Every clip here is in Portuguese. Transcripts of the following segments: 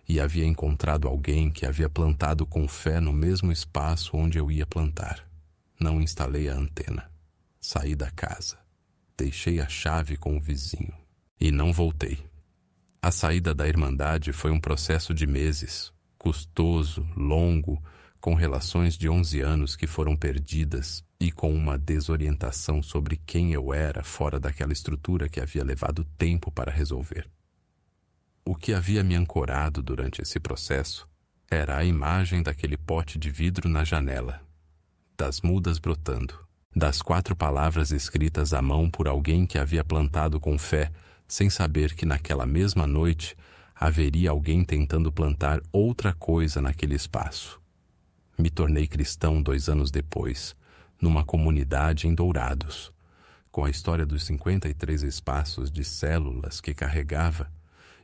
e havia encontrado alguém que havia plantado com fé no mesmo espaço onde eu ia plantar. Não instalei a antena. Saí da casa. Deixei a chave com o vizinho. E não voltei. A saída da Irmandade foi um processo de meses, custoso, longo, com relações de 11 anos que foram perdidas e com uma desorientação sobre quem eu era fora daquela estrutura que havia levado tempo para resolver. O que havia me ancorado durante esse processo era a imagem daquele pote de vidro na janela, das mudas brotando, das 4 palavras escritas à mão por alguém que havia plantado com fé, sem saber que naquela mesma noite haveria alguém tentando plantar outra coisa naquele espaço. Me tornei cristão 2 anos depois, numa comunidade em Dourados, com a história dos 53 espaços de células que carregava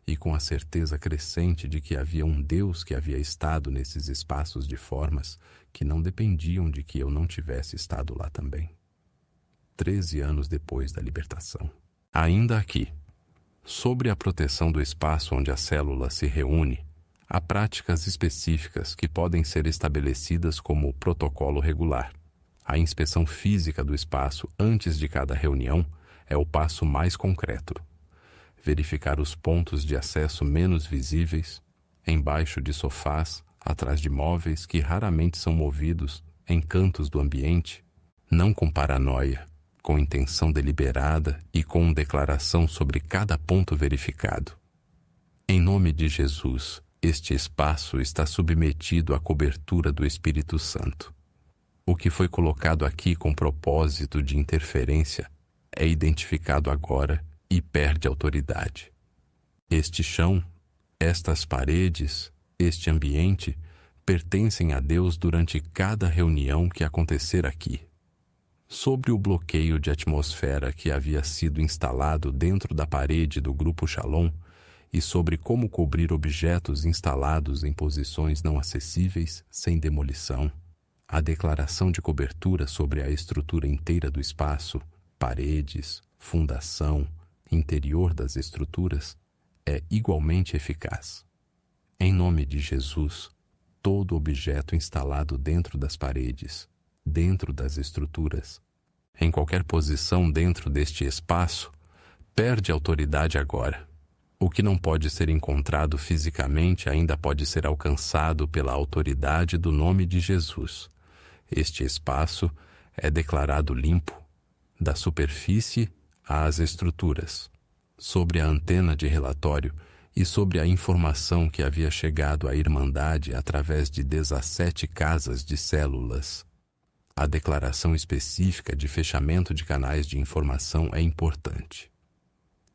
e com a certeza crescente de que havia um Deus que havia estado nesses espaços de formas que não dependiam de que eu não tivesse estado lá também. 13 anos depois da libertação. Ainda aqui, sobre a proteção do espaço onde a célula se reúne, há práticas específicas que podem ser estabelecidas como o protocolo regular. A inspeção física do espaço antes de cada reunião é o passo mais concreto. Verificar os pontos de acesso menos visíveis, embaixo de sofás, atrás de móveis que raramente são movidos, em cantos do ambiente, não com paranoia, com intenção deliberada e com declaração sobre cada ponto verificado. Em nome de Jesus, este espaço está submetido à cobertura do Espírito Santo. O que foi colocado aqui com propósito de interferência é identificado agora e perde autoridade. Este chão, estas paredes, este ambiente pertencem a Deus durante cada reunião que acontecer aqui. Sobre o bloqueio de atmosfera que havia sido instalado dentro da parede do Grupo Shalom e sobre como cobrir objetos instalados em posições não acessíveis sem demolição, a declaração de cobertura sobre a estrutura inteira do espaço, paredes, fundação, interior das estruturas, é igualmente eficaz. Em nome de Jesus, todo objeto instalado dentro das paredes, dentro das estruturas, em qualquer posição dentro deste espaço, perde autoridade agora. O que não pode ser encontrado fisicamente ainda pode ser alcançado pela autoridade do nome de Jesus. Este espaço é declarado limpo, da superfície às estruturas, sobre a antena de relatório e sobre a informação que havia chegado à Irmandade através de 17 casas de células. A declaração específica de fechamento de canais de informação é importante.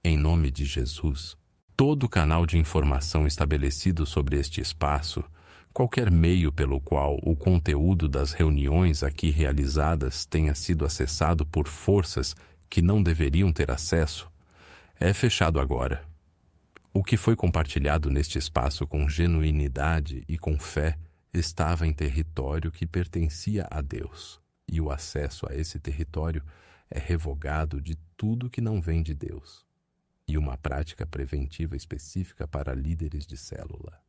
Em nome de Jesus, todo canal de informação estabelecido sobre este espaço, qualquer meio pelo qual o conteúdo das reuniões aqui realizadas tenha sido acessado por forças que não deveriam ter acesso, é fechado agora. O que foi compartilhado neste espaço com genuinidade e com fé estava em território que pertencia a Deus, e o acesso a esse território é revogado de tudo que não vem de Deus, e uma prática preventiva específica para líderes de célula.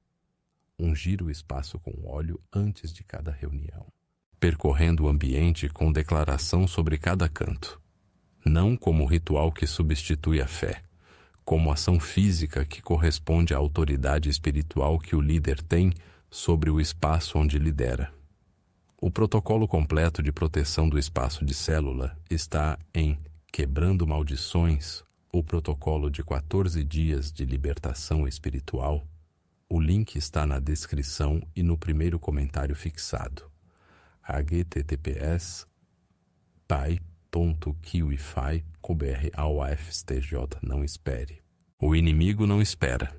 Ungir o espaço com óleo antes de cada reunião, percorrendo o ambiente com declaração sobre cada canto, não como ritual que substitui a fé, como ação física que corresponde à autoridade espiritual que o líder tem sobre o espaço onde lidera. O protocolo completo de proteção do espaço de célula está em Quebrando Maldições, o protocolo de 14 dias de libertação espiritual. O link está na descrição e no primeiro comentário fixado. https://pai.kiwify.br/AUFSTJ. Não espere. O inimigo não espera.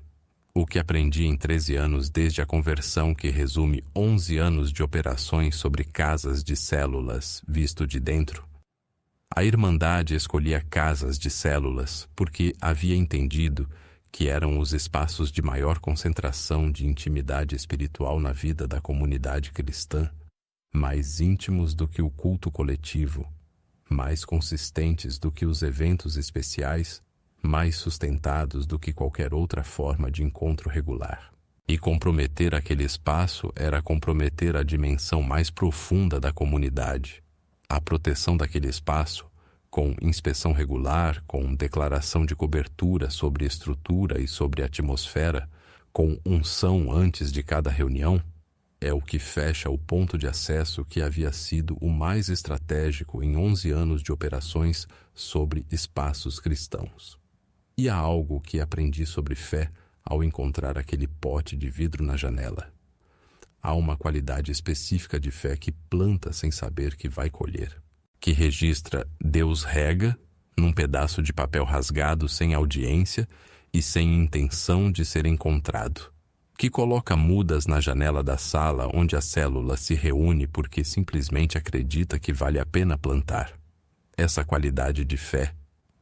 O que aprendi em 13 anos desde a conversão, que resume 11 anos de operações sobre casas de células visto de dentro. A Irmandade escolhia casas de células porque havia entendido que eram os espaços de maior concentração de intimidade espiritual na vida da comunidade cristã, mais íntimos do que o culto coletivo, mais consistentes do que os eventos especiais, mais sustentados do que qualquer outra forma de encontro regular. E comprometer aquele espaço era comprometer a dimensão mais profunda da comunidade. A proteção daquele espaço, com inspeção regular, com declaração de cobertura sobre estrutura e sobre atmosfera, com unção antes de cada reunião, é o que fecha o ponto de acesso que havia sido o mais estratégico em 11 anos de operações sobre espaços cristãos. E há algo que aprendi sobre fé ao encontrar aquele pote de vidro na janela. Há uma qualidade específica de fé que planta sem saber que vai colher, que registra Deus rega num pedaço de papel rasgado sem audiência e sem intenção de ser encontrado, que coloca mudas na janela da sala onde a célula se reúne porque simplesmente acredita que vale a pena plantar. Essa qualidade de fé,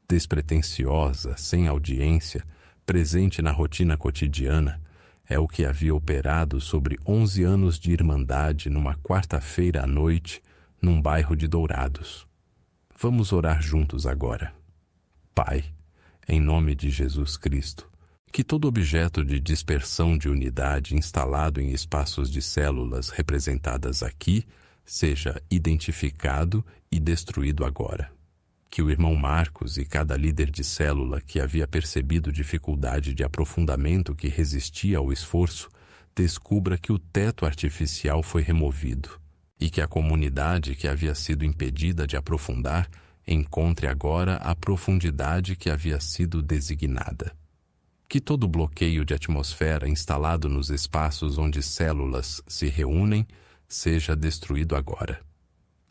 despretensiosa, sem audiência, presente na rotina cotidiana, é o que havia operado sobre 11 anos de irmandade numa quarta-feira à noite, num bairro de Dourados. Vamos orar juntos agora. Pai, em nome de Jesus Cristo, que todo objeto de dispersão de unidade instalado em espaços de células representadas aqui seja identificado e destruído agora. Que o irmão Marcos e cada líder de célula que havia percebido dificuldade de aprofundamento que resistia ao esforço, descubra que o teto artificial foi removido e que a comunidade que havia sido impedida de aprofundar encontre agora a profundidade que havia sido designada. Que todo bloqueio de atmosfera instalado nos espaços onde células se reúnem seja destruído agora.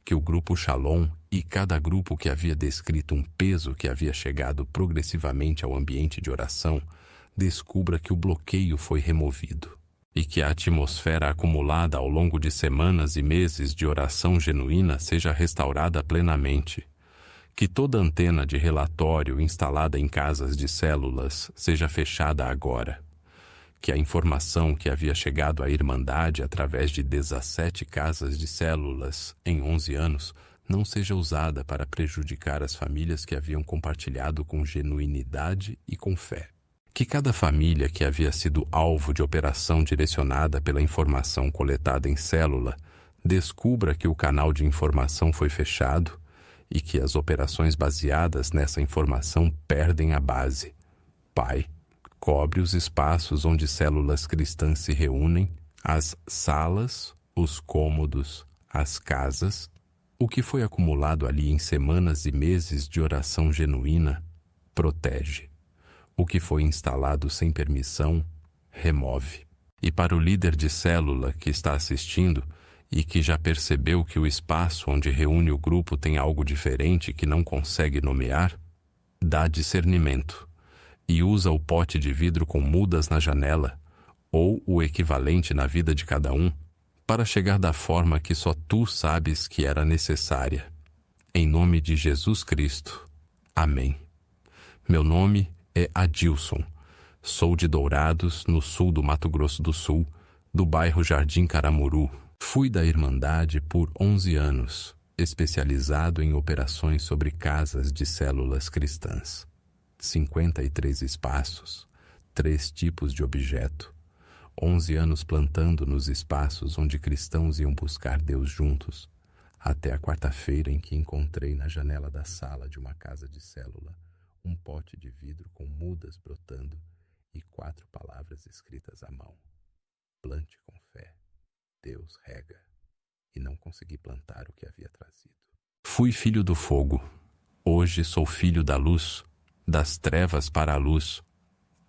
Que o grupo Shalom e cada grupo que havia descrito um peso que havia chegado progressivamente ao ambiente de oração descubra que o bloqueio foi removido e que a atmosfera acumulada ao longo de semanas e meses de oração genuína seja restaurada plenamente. Que toda antena de relatório instalada em casas de células seja fechada agora. Que a informação que havia chegado à Irmandade através de 17 casas de células em 11 anos não seja usada para prejudicar as famílias que haviam compartilhado com genuinidade e com fé. Que cada família que havia sido alvo de operação direcionada pela informação coletada em célula descubra que o canal de informação foi fechado e que as operações baseadas nessa informação perdem a base. Pai, cobre os espaços onde células cristãs se reúnem, as salas, os cômodos, as casas. O que foi acumulado ali em semanas e meses de oração genuína, protege. O que foi instalado sem permissão, remove. E para o líder de célula que está assistindo e que já percebeu que o espaço onde reúne o grupo tem algo diferente que não consegue nomear, dá discernimento e usa o pote de vidro com mudas na janela, ou o equivalente na vida de cada um, para chegar da forma que só tu sabes que era necessária. Em nome de Jesus Cristo. Amém. Meu nome é Adilson. Sou de Dourados, no sul do Mato Grosso do Sul, do bairro Jardim Caramuru. Fui da Irmandade por 11 anos, especializado em operações sobre casas de células cristãs. 53 espaços, 3 tipos de objeto. 11 anos plantando nos espaços onde cristãos iam buscar Deus juntos, até a quarta-feira em que encontrei na janela da sala de uma casa de célula um pote de vidro com mudas brotando e 4 palavras escritas à mão. Plante com fé. Deus rega. E não consegui plantar o que havia trazido. Fui filho do fogo. Hoje sou filho da luz, das trevas para a luz.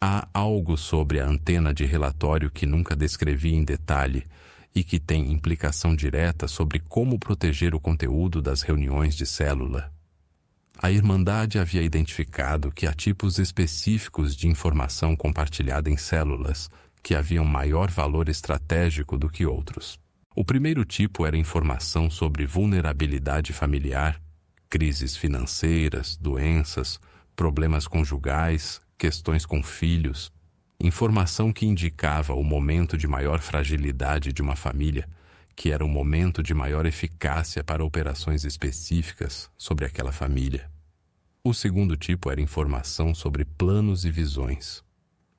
Há algo sobre a antena de relatório que nunca descrevi em detalhe e que tem implicação direta sobre como proteger o conteúdo das reuniões de célula. A Irmandade havia identificado que há tipos específicos de informação compartilhada em células que haviam maior valor estratégico do que outros. O primeiro tipo era informação sobre vulnerabilidade familiar, crises financeiras, doenças, problemas conjugais, questões com filhos, informação que indicava o momento de maior fragilidade de uma família, que era o momento de maior eficácia para operações específicas sobre aquela família. O segundo tipo era informação sobre planos e visões,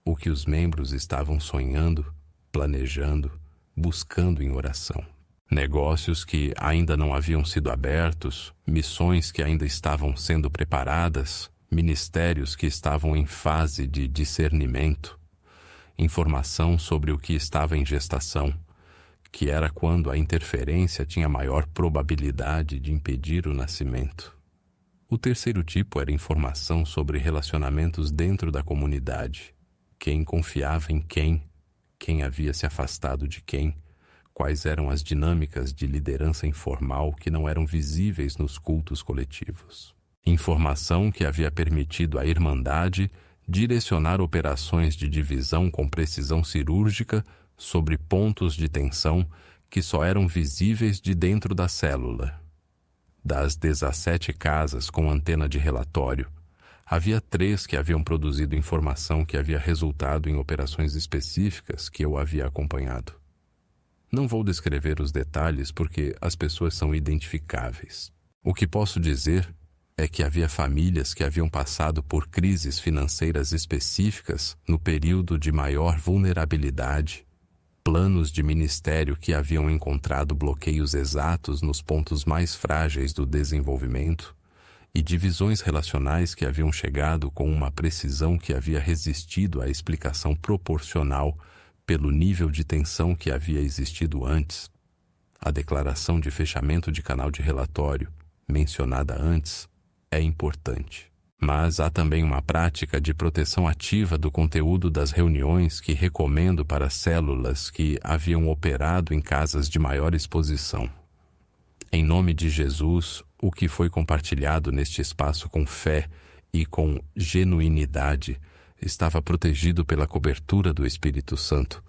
o que os membros estavam sonhando planejando, buscando em oração. Negócios que ainda não haviam sido abertos, missões que ainda estavam sendo preparadas, ministérios que estavam em fase de discernimento, informação sobre o que estava em gestação, que era quando a interferência tinha maior probabilidade de impedir o nascimento. O terceiro tipo era informação sobre relacionamentos dentro da comunidade, quem confiava em quem havia se afastado de quem, quais eram as dinâmicas de liderança informal que não eram visíveis nos cultos coletivos. Informação que havia permitido à Irmandade direcionar operações de divisão com precisão cirúrgica sobre pontos de tensão que só eram visíveis de dentro da célula. Das 17 casas com antena de relatório, havia 3 que haviam produzido informação que havia resultado em operações específicas que eu havia acompanhado. Não vou descrever os detalhes porque as pessoas são identificáveis. O que posso dizer é que havia famílias que haviam passado por crises financeiras específicas no período de maior vulnerabilidade, planos de ministério que haviam encontrado bloqueios exatos nos pontos mais frágeis do desenvolvimento e divisões relacionais que haviam chegado com uma precisão que havia resistido à explicação proporcional pelo nível de tensão que havia existido antes. A declaração de fechamento de canal de relatório, mencionada antes, é importante. Mas há também uma prática de proteção ativa do conteúdo das reuniões que recomendo para células que haviam operado em casas de maior exposição. Em nome de Jesus, o que foi compartilhado neste espaço com fé e com genuinidade estava protegido pela cobertura do Espírito Santo,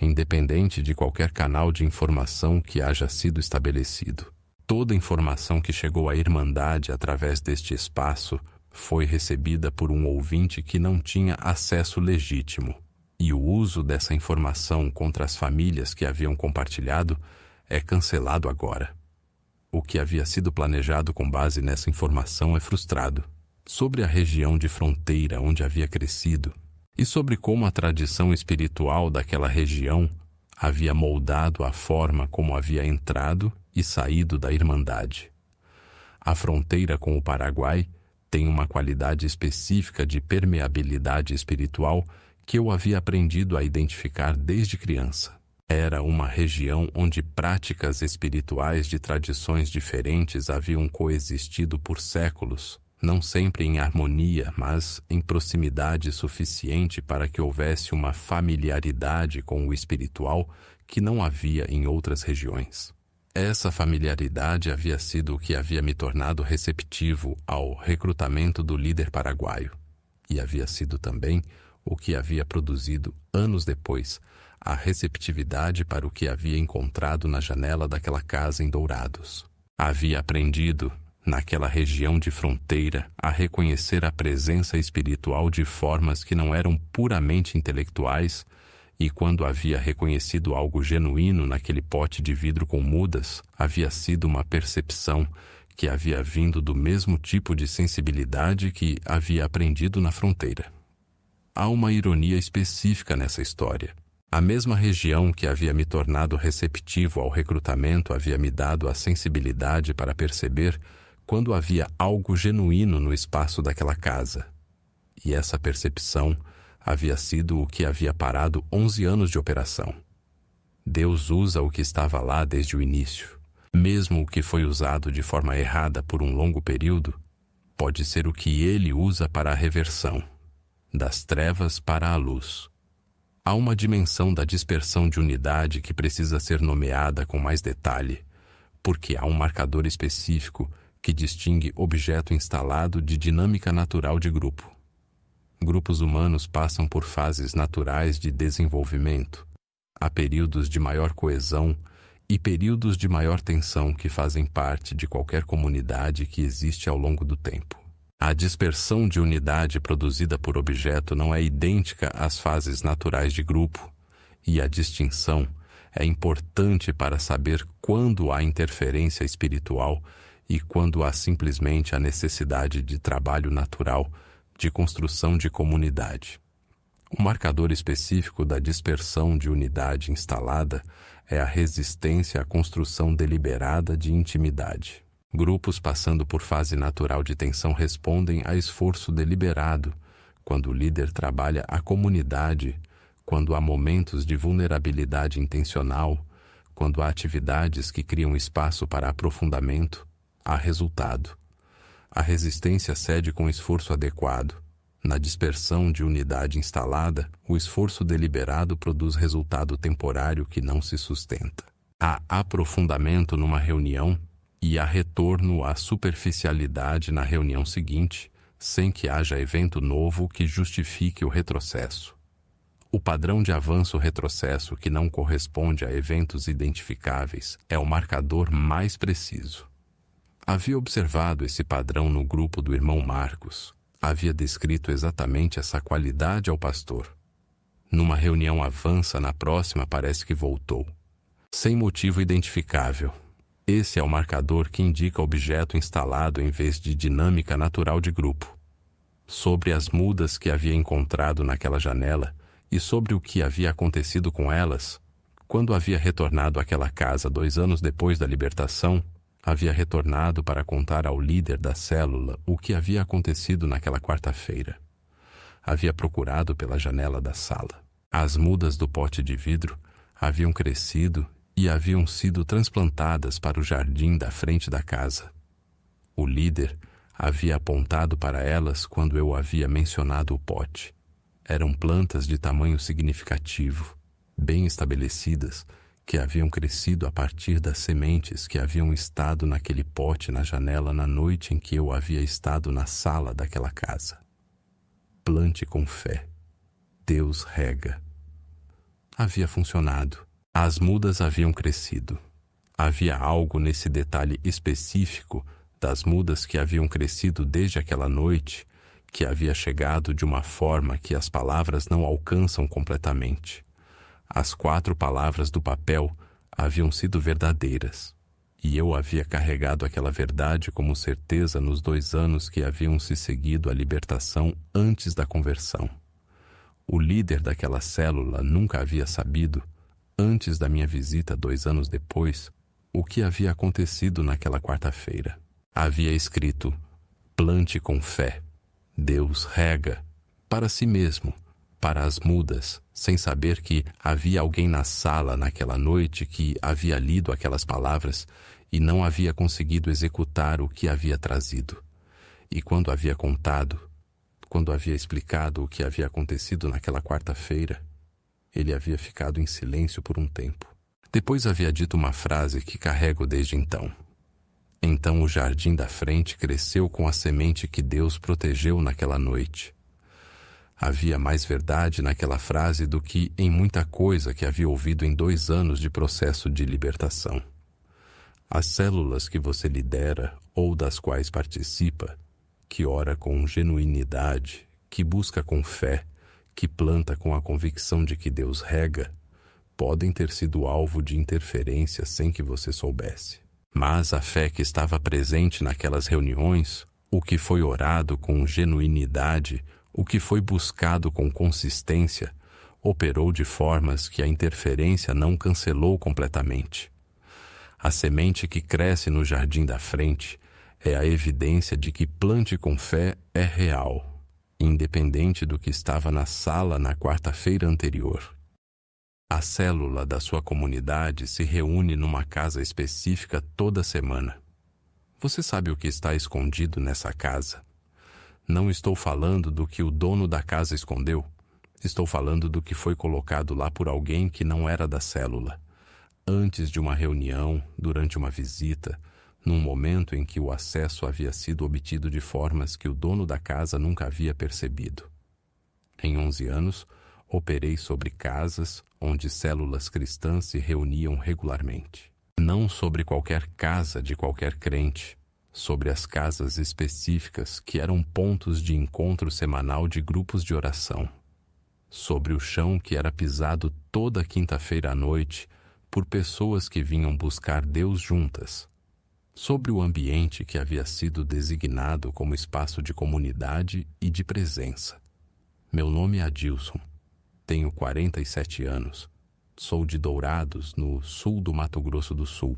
independente de qualquer canal de informação que haja sido estabelecido. Toda informação que chegou à Irmandade através deste espaço foi recebida por um ouvinte que não tinha acesso legítimo, e o uso dessa informação contra as famílias que haviam compartilhado é cancelado agora. O que havia sido planejado com base nessa informação é frustrado. Sobre a região de fronteira onde havia crescido e sobre como a tradição espiritual daquela região havia moldado a forma como havia entrado e saído da Irmandade. A fronteira com o Paraguai tem uma qualidade específica de permeabilidade espiritual que eu havia aprendido a identificar desde criança. Era uma região onde práticas espirituais de tradições diferentes haviam coexistido por séculos, não sempre em harmonia, mas em proximidade suficiente para que houvesse uma familiaridade com o espiritual que não havia em outras regiões. Essa familiaridade havia sido o que havia me tornado receptivo ao recrutamento do líder paraguaio, e havia sido também o que havia produzido, anos depois, a receptividade para o que havia encontrado na janela daquela casa em Dourados. Havia aprendido, naquela região de fronteira, a reconhecer a presença espiritual de formas que não eram puramente intelectuais, e quando havia reconhecido algo genuíno naquele pote de vidro com mudas, havia sido uma percepção que havia vindo do mesmo tipo de sensibilidade que havia aprendido na fronteira. Há uma ironia específica nessa história. A mesma região que havia me tornado receptivo ao recrutamento havia me dado a sensibilidade para perceber quando havia algo genuíno no espaço daquela casa. E essa percepção havia sido o que havia parado 11 anos de operação. Deus usa o que estava lá desde o início. Mesmo o que foi usado de forma errada por um longo período, pode ser o que Ele usa para a reversão, das trevas para a luz. Há uma dimensão da dispersão de unidade que precisa ser nomeada com mais detalhe, porque há um marcador específico que distingue objeto instalado de dinâmica natural de grupo. Grupos humanos passam por fases naturais de desenvolvimento. Há períodos de maior coesão e períodos de maior tensão que fazem parte de qualquer comunidade que existe ao longo do tempo. A dispersão de unidade produzida por objeto não é idêntica às fases naturais de grupo, e a distinção é importante para saber quando há interferência espiritual e quando há simplesmente a necessidade de trabalho natural de construção de comunidade. O marcador específico da dispersão de unidade instalada é a resistência à construção deliberada de intimidade. Grupos passando por fase natural de tensão respondem a esforço deliberado, quando o líder trabalha a comunidade, quando há momentos de vulnerabilidade intencional, quando há atividades que criam espaço para aprofundamento, há resultado. A resistência cede com esforço adequado. Na dispersão de unidade instalada, o esforço deliberado produz resultado temporário que não se sustenta. Há aprofundamento numa reunião e há retorno à superficialidade na reunião seguinte, sem que haja evento novo que justifique o retrocesso. O padrão de avanço-retrocesso que não corresponde a eventos identificáveis é o marcador mais preciso. Havia observado esse padrão no grupo do irmão Marcos. Havia descrito exatamente essa qualidade ao pastor. Numa reunião avança, na próxima parece que voltou. Sem motivo identificável. Esse é o marcador que indica objeto instalado em vez de dinâmica natural de grupo. Sobre as mudas que havia encontrado naquela janela e sobre o que havia acontecido com elas, quando havia retornado àquela casa 2 anos depois da libertação, havia retornado para contar ao líder da célula o que havia acontecido naquela quarta-feira. Havia procurado pela janela da sala. As mudas do pote de vidro haviam crescido e haviam sido transplantadas para o jardim da frente da casa. O líder havia apontado para elas quando eu havia mencionado o pote. Eram plantas de tamanho significativo, bem estabelecidas, que haviam crescido a partir das sementes que haviam estado naquele pote na janela na noite em que eu havia estado na sala daquela casa. Plante com fé. Deus rega. Havia funcionado. As mudas haviam crescido. Havia algo nesse detalhe específico das mudas que haviam crescido desde aquela noite, que havia chegado de uma forma que as palavras não alcançam completamente. As 4 palavras do papel haviam sido verdadeiras, e eu havia carregado aquela verdade como certeza nos 2 anos que haviam se seguido à libertação antes da conversão. O líder daquela célula nunca havia sabido, antes da minha visita 2 anos depois, o que havia acontecido naquela quarta-feira. Havia escrito: plante com fé, Deus rega, para si mesmo, para as mudas, sem saber que havia alguém na sala naquela noite que havia lido aquelas palavras e não havia conseguido executar o que havia trazido. E quando havia contado, quando havia explicado o que havia acontecido naquela quarta-feira, ele havia ficado em silêncio por um tempo. Depois havia dito uma frase que carrego desde então. Então o jardim da frente cresceu com a semente que Deus protegeu naquela noite. Havia mais verdade naquela frase do que em muita coisa que havia ouvido em 2 anos de processo de libertação. As células que você lidera ou das quais participa, que ora com genuinidade, que busca com fé, que planta com a convicção de que Deus rega, podem ter sido alvo de interferência sem que você soubesse. Mas a fé que estava presente naquelas reuniões, o que foi orado com genuinidade, o que foi buscado com consistência, operou de formas que a interferência não cancelou completamente. A semente que cresce no jardim da frente é a evidência de que plante com fé é real, independente do que estava na sala na quarta-feira anterior. A célula da sua comunidade se reúne numa casa específica toda semana. Você sabe o que está escondido nessa casa? Não estou falando do que o dono da casa escondeu. Estou falando do que foi colocado lá por alguém que não era da célula. Antes de uma reunião, durante uma visita, num momento em que o acesso havia sido obtido de formas que o dono da casa nunca havia percebido. Em 11 anos, operei sobre casas onde células cristãs se reuniam regularmente. Não sobre qualquer casa de qualquer crente, sobre as casas específicas que eram pontos de encontro semanal de grupos de oração. Sobre o chão que era pisado toda quinta-feira à noite por pessoas que vinham buscar Deus juntas. Sobre o ambiente que havia sido designado como espaço de comunidade e de presença. Meu nome é Adilson. Tenho 47 anos. Sou de Dourados, no sul do Mato Grosso do Sul,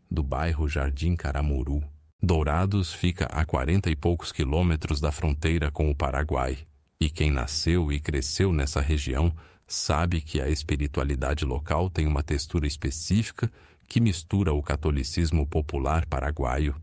do bairro Jardim Caramuru. Dourados fica a 40 e poucos quilômetros da fronteira com o Paraguai. E quem nasceu e cresceu nessa região sabe que a espiritualidade local tem uma textura específica que mistura o catolicismo popular paraguaio,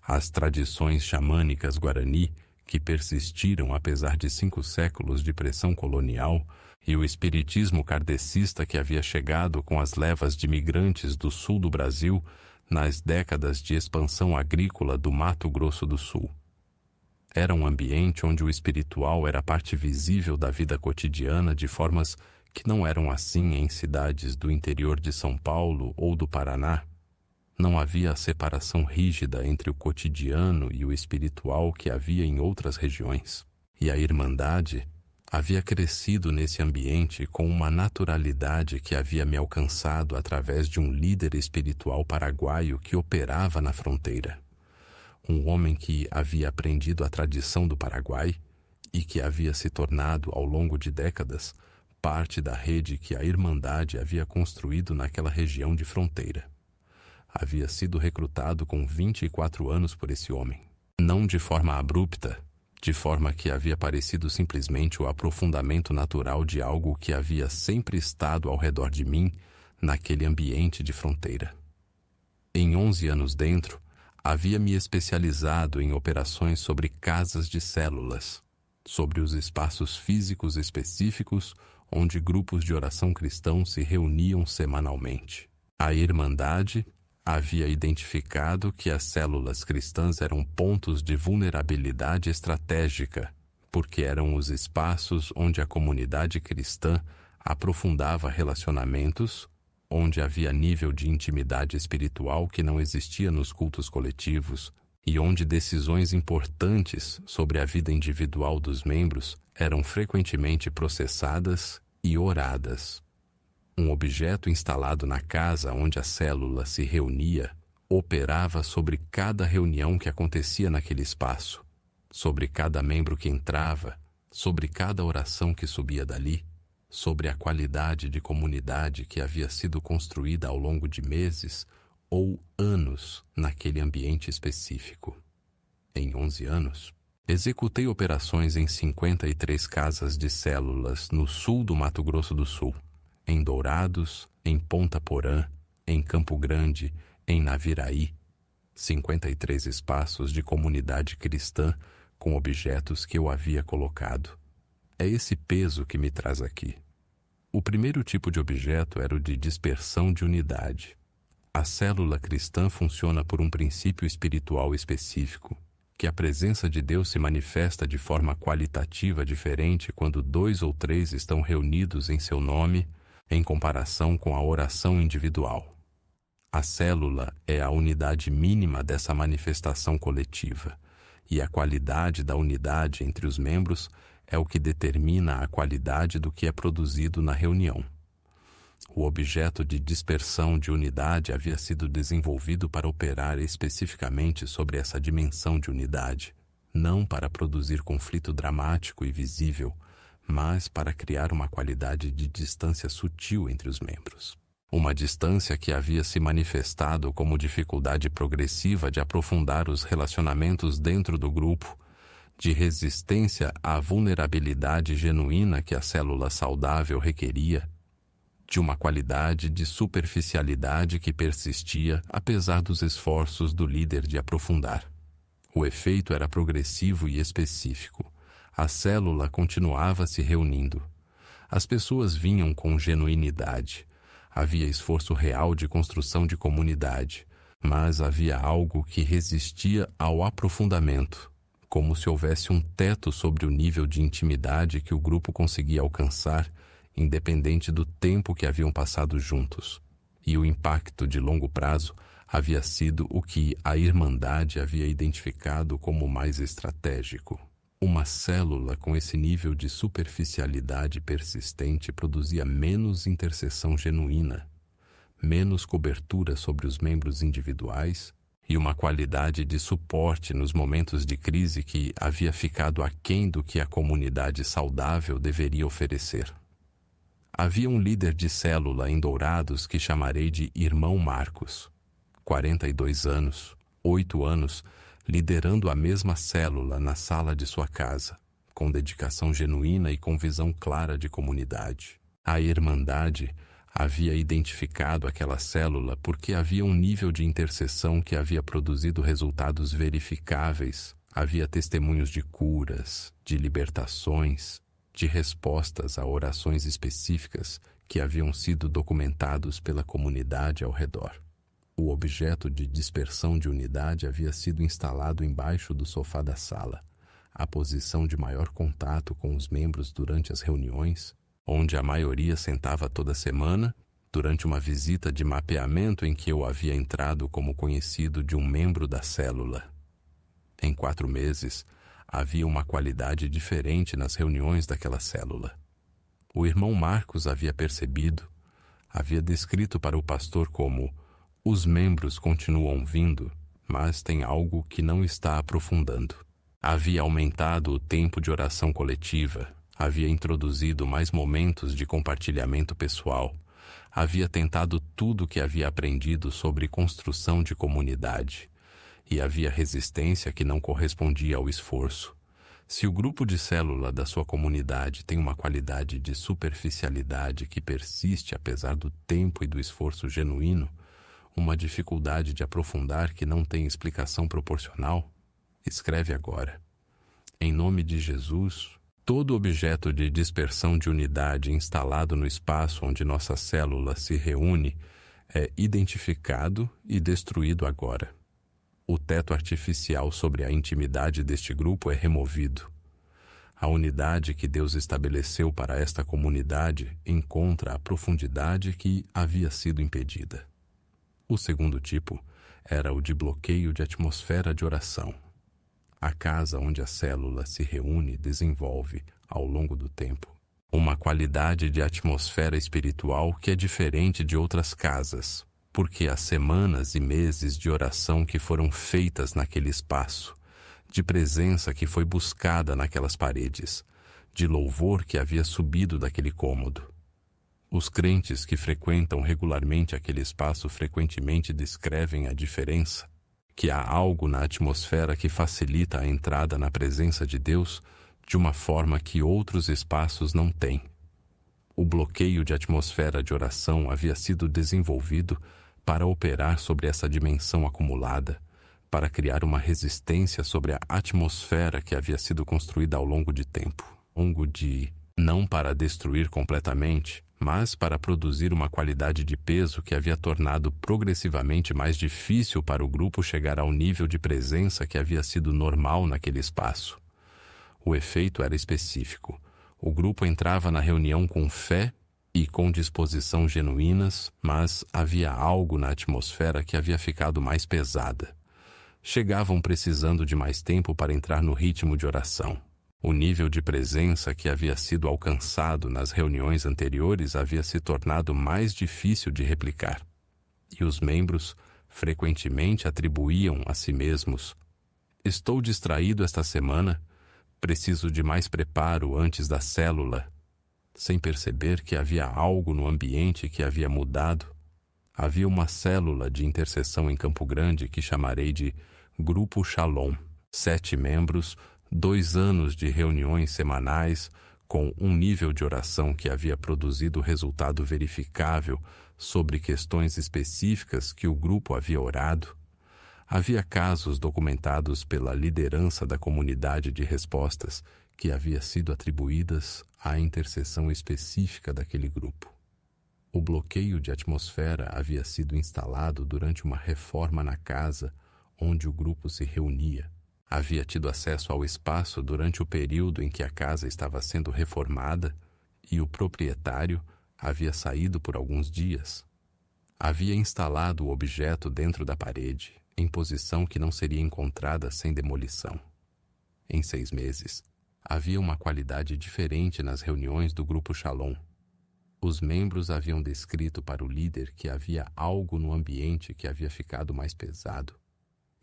as tradições xamânicas guarani, que persistiram apesar de 5 séculos de pressão colonial, e o espiritismo kardecista que havia chegado com as levas de migrantes do sul do Brasil nas décadas de expansão agrícola do Mato Grosso do Sul. Era um ambiente onde o espiritual era parte visível da vida cotidiana de formas que não eram assim em cidades do interior de São Paulo ou do Paraná. Não havia a separação rígida entre o cotidiano e o espiritual que havia em outras regiões. E a Irmandade havia crescido nesse ambiente com uma naturalidade que havia me alcançado através de um líder espiritual paraguaio que operava na fronteira. Um homem que havia aprendido a tradição do Paraguai e que havia se tornado, ao longo de décadas, parte da rede que a Irmandade havia construído naquela região de fronteira. Havia sido recrutado com 24 anos por esse homem. Não de forma abrupta, de forma que havia parecido simplesmente o aprofundamento natural de algo que havia sempre estado ao redor de mim naquele ambiente de fronteira. Em 11 anos dentro, havia me especializado em operações sobre casas de células, sobre os espaços físicos específicos onde grupos de oração cristão se reuniam semanalmente. A Irmandade havia identificado que as células cristãs eram pontos de vulnerabilidade estratégica, porque eram os espaços onde a comunidade cristã aprofundava relacionamentos, onde havia nível de intimidade espiritual que não existia nos cultos coletivos e onde decisões importantes sobre a vida individual dos membros eram frequentemente processadas e oradas. Um objeto instalado na casa onde a célula se reunia operava sobre cada reunião que acontecia naquele espaço, sobre cada membro que entrava, sobre cada oração que subia dali, sobre a qualidade de comunidade que havia sido construída ao longo de meses ou anos naquele ambiente específico. Em 11 anos, executei operações em 53 casas de células no sul do Mato Grosso do Sul, em Dourados, em Ponta Porã, em Campo Grande, em Naviraí, 53 espaços de comunidade cristã com objetos que eu havia colocado. É esse peso que me traz aqui. O primeiro tipo de objeto era o de dispersão de unidade. A célula cristã funciona por um princípio espiritual específico, que a presença de Deus se manifesta de forma qualitativa diferente quando 2 ou 3 estão reunidos em seu nome, em comparação com a oração individual. A célula é a unidade mínima dessa manifestação coletiva, e a qualidade da unidade entre os membros é o que determina a qualidade do que é produzido na reunião. O objeto de dispersão de unidade havia sido desenvolvido para operar especificamente sobre essa dimensão de unidade, não para produzir conflito dramático e visível, mas para criar uma qualidade de distância sutil entre os membros. Uma distância que havia se manifestado como dificuldade progressiva de aprofundar os relacionamentos dentro do grupo, de resistência à vulnerabilidade genuína que a célula saudável requeria, de uma qualidade de superficialidade que persistia apesar dos esforços do líder de aprofundar. O efeito era progressivo e específico. A célula continuava se reunindo. As pessoas vinham com genuinidade. Havia esforço real de construção de comunidade, mas havia algo que resistia ao aprofundamento, como se houvesse um teto sobre o nível de intimidade que o grupo conseguia alcançar, independente do tempo que haviam passado juntos. E o impacto de longo prazo havia sido o que a Irmandade havia identificado como mais estratégico. Uma célula com esse nível de superficialidade persistente produzia menos intercessão genuína, menos cobertura sobre os membros individuais e uma qualidade de suporte nos momentos de crise que havia ficado aquém do que a comunidade saudável deveria oferecer. Havia um líder de célula em Dourados que chamarei de Irmão Marcos. 42 anos, 8 anos, liderando a mesma célula na sala de sua casa, com dedicação genuína e com visão clara de comunidade. A Irmandade havia identificado aquela célula porque havia um nível de intercessão que havia produzido resultados verificáveis. Havia testemunhos de curas, de libertações, de respostas a orações específicas que haviam sido documentados pela comunidade ao redor. O objeto de dispersão de unidade havia sido instalado embaixo do sofá da sala, a posição de maior contato com os membros durante as reuniões, onde a maioria sentava toda semana, durante uma visita de mapeamento em que eu havia entrado como conhecido de um membro da célula. Em 4 meses, havia uma qualidade diferente nas reuniões daquela célula. O irmão Marcos havia percebido, havia descrito para o pastor como: os membros continuam vindo, mas tem algo que não está aprofundando. Havia aumentado o tempo de oração coletiva, havia introduzido mais momentos de compartilhamento pessoal, havia tentado tudo o que havia aprendido sobre construção de comunidade, e havia resistência que não correspondia ao esforço. Se o grupo de célula da sua comunidade tem uma qualidade de superficialidade que persiste apesar do tempo e do esforço genuíno, uma dificuldade de aprofundar que não tem explicação proporcional, escreve agora: em nome de Jesus, todo objeto de dispersão de unidade instalado no espaço onde nossa célula se reúne é identificado e destruído agora. O teto artificial sobre a intimidade deste grupo é removido. A unidade que Deus estabeleceu para esta comunidade encontra a profundidade que havia sido impedida. O segundo tipo era o de bloqueio de atmosfera de oração. A casa onde a célula se reúne desenvolve, ao longo do tempo, uma qualidade de atmosfera espiritual que é diferente de outras casas, porque as semanas e meses de oração que foram feitas naquele espaço, de presença que foi buscada naquelas paredes, de louvor que havia subido daquele cômodo. Os crentes que frequentam regularmente aquele espaço frequentemente descrevem a diferença, que há algo na atmosfera que facilita a entrada na presença de Deus de uma forma que outros espaços não têm. O bloqueio de atmosfera de oração havia sido desenvolvido para operar sobre essa dimensão acumulada, para criar uma resistência sobre a atmosfera que havia sido construída ao longo de tempo. Não para destruir completamente, mas para produzir uma qualidade de peso que havia tornado progressivamente mais difícil para o grupo chegar ao nível de presença que havia sido normal naquele espaço. O efeito era específico. O grupo entrava na reunião com fé e com disposição genuínas, mas havia algo na atmosfera que havia ficado mais pesada. Chegavam precisando de mais tempo para entrar no ritmo de oração. O nível de presença que havia sido alcançado nas reuniões anteriores havia se tornado mais difícil de replicar. E os membros frequentemente atribuíam a si mesmos: estou distraído esta semana, preciso de mais preparo antes da célula, sem perceber que havia algo no ambiente que havia mudado. Havia uma célula de intercessão em Campo Grande que chamarei de Grupo Shalom. 7 membros, 2 anos de reuniões semanais, com um nível de oração que havia produzido resultado verificável sobre questões específicas que o grupo havia orado. Havia casos documentados pela liderança da comunidade de respostas que havia sido atribuídas à intercessão específica daquele grupo. O bloqueio de atmosfera havia sido instalado durante uma reforma na casa onde o grupo se reunia. Havia tido acesso ao espaço durante o período em que a casa estava sendo reformada e o proprietário havia saído por alguns dias. Havia instalado o objeto dentro da parede, em posição que não seria encontrada sem demolição. Em 6 meses, havia uma qualidade diferente nas reuniões do Grupo Shalom. Os membros haviam descrito para o líder que havia algo no ambiente que havia ficado mais pesado,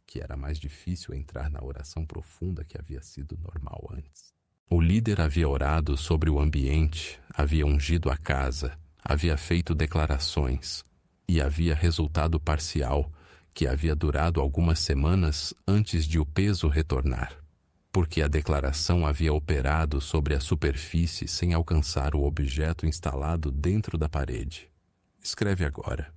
que era mais difícil entrar na oração profunda que havia sido normal antes. O líder havia orado sobre o ambiente, havia ungido a casa, havia feito declarações, e havia resultado parcial, que havia durado algumas semanas antes de o peso retornar, porque a declaração havia operado sobre a superfície sem alcançar o objeto instalado dentro da parede. Escreve agora: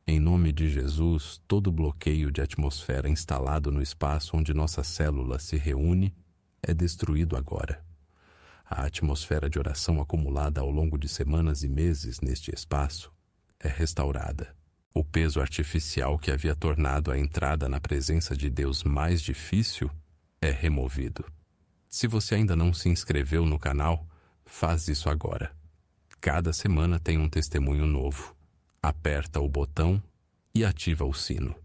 em nome de Jesus, todo bloqueio de atmosfera instalado no espaço onde nossa célula se reúne é destruído agora. A atmosfera de oração acumulada ao longo de semanas e meses neste espaço é restaurada. O peso artificial que havia tornado a entrada na presença de Deus mais difícil é removido. Se você ainda não se inscreveu no canal, faz isso agora. Cada semana tem um testemunho novo. Aperta o botão e ativa o sino.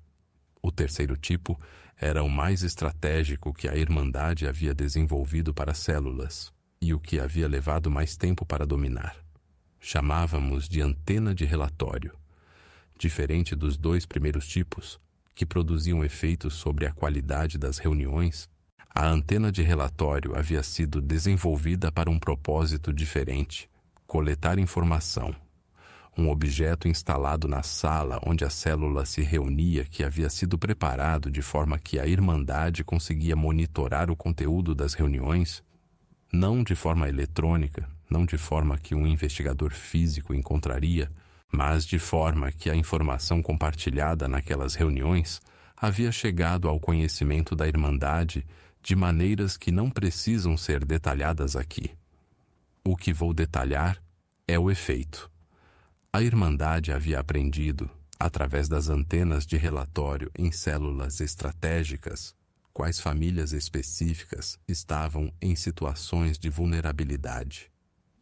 O terceiro tipo era o mais estratégico que a Irmandade havia desenvolvido para células e o que havia levado mais tempo para dominar. Chamávamos de antena de relatório. Diferente dos dois primeiros tipos, que produziam efeitos sobre a qualidade das reuniões, a antena de relatório havia sido desenvolvida para um propósito diferente: coletar informação. Um objeto instalado na sala onde a célula se reunia que havia sido preparado de forma que a Irmandade conseguia monitorar o conteúdo das reuniões, não de forma eletrônica, não de forma que um investigador físico encontraria, mas de forma que a informação compartilhada naquelas reuniões havia chegado ao conhecimento da Irmandade de maneiras que não precisam ser detalhadas aqui. O que vou detalhar é o efeito. A Irmandade havia aprendido, através das antenas de relatório em células estratégicas, quais famílias específicas estavam em situações de vulnerabilidade,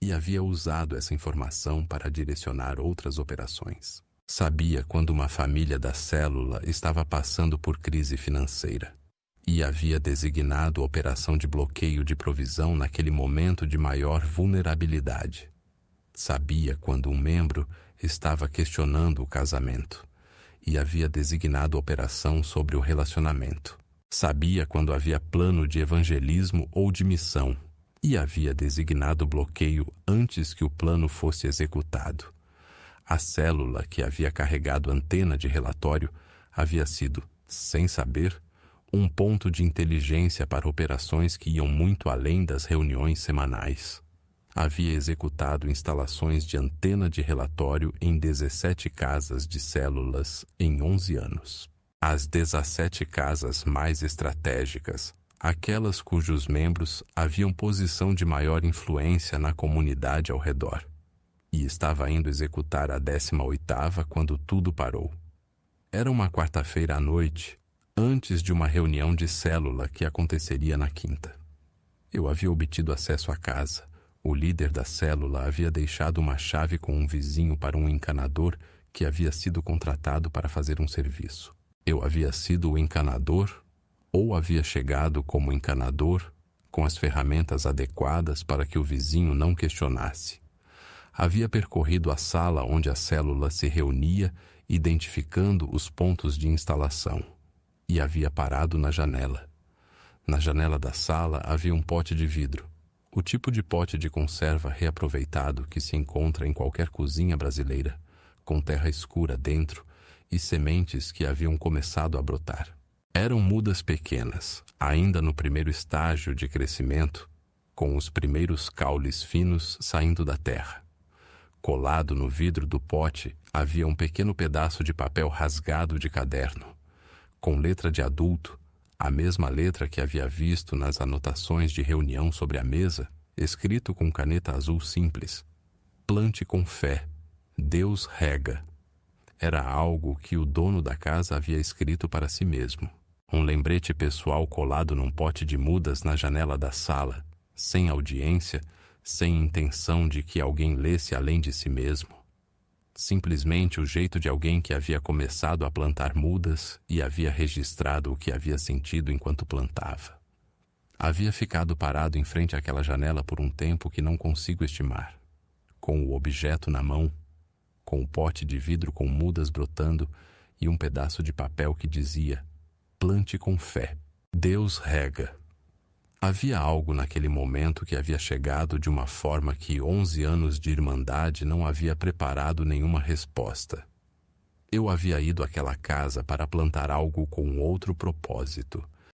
e havia usado essa informação para direcionar outras operações. Sabia quando uma família da célula estava passando por crise financeira, e havia designado a operação de bloqueio de provisão naquele momento de maior vulnerabilidade. Sabia quando um membro estava questionando o casamento, e havia designado a operação sobre o relacionamento. Sabia quando havia plano de evangelismo ou de missão, e havia designado o bloqueio antes que o plano fosse executado. A célula que havia carregado a antena de relatório havia sido, sem saber, um ponto de inteligência para operações que iam muito além das reuniões semanais. Havia executado instalações de antena de relatório em 17 casas de células em 11 anos. As 17 casas mais estratégicas, aquelas cujos membros haviam posição de maior influência na comunidade ao redor. E estava indo executar a 18ª quando tudo parou. Era uma quarta-feira à noite, antes de uma reunião de célula que aconteceria na quinta. Eu havia obtido acesso à casa. O líder da célula havia deixado uma chave com um vizinho para um encanador que havia sido contratado para fazer um serviço. Eu havia sido o encanador, ou havia chegado como encanador, com as ferramentas adequadas para que o vizinho não questionasse. Havia percorrido a sala onde a célula se reunia, identificando os pontos de instalação, e havia parado na janela. Na janela da sala havia um pote de vidro, o tipo de pote de conserva reaproveitado que se encontra em qualquer cozinha brasileira, com terra escura dentro, e sementes que haviam começado a brotar. Eram mudas pequenas, ainda no primeiro estágio de crescimento, com os primeiros caules finos saindo da terra. Colado no vidro do pote havia um pequeno pedaço de papel rasgado de caderno, com letra de adulto, a mesma letra que havia visto nas anotações de reunião sobre a mesa, escrito com caneta azul simples: plante com fé, Deus rega. Era algo que o dono da casa havia escrito para si mesmo. Um lembrete pessoal colado num pote de mudas na janela da sala, sem audiência, sem intenção de que alguém lesse além de si mesmo. Simplesmente o jeito de alguém que havia começado a plantar mudas e havia registrado o que havia sentido enquanto plantava. Havia ficado parado em frente àquela janela por um tempo que não consigo estimar, com o objeto na mão, com o pote de vidro com mudas brotando e um pedaço de papel que dizia: plante com fé, Deus rega. Havia algo naquele momento que havia chegado de uma forma que 11 anos de irmandade não havia preparado nenhuma resposta. Eu havia ido àquela casa para plantar algo com outro propósito,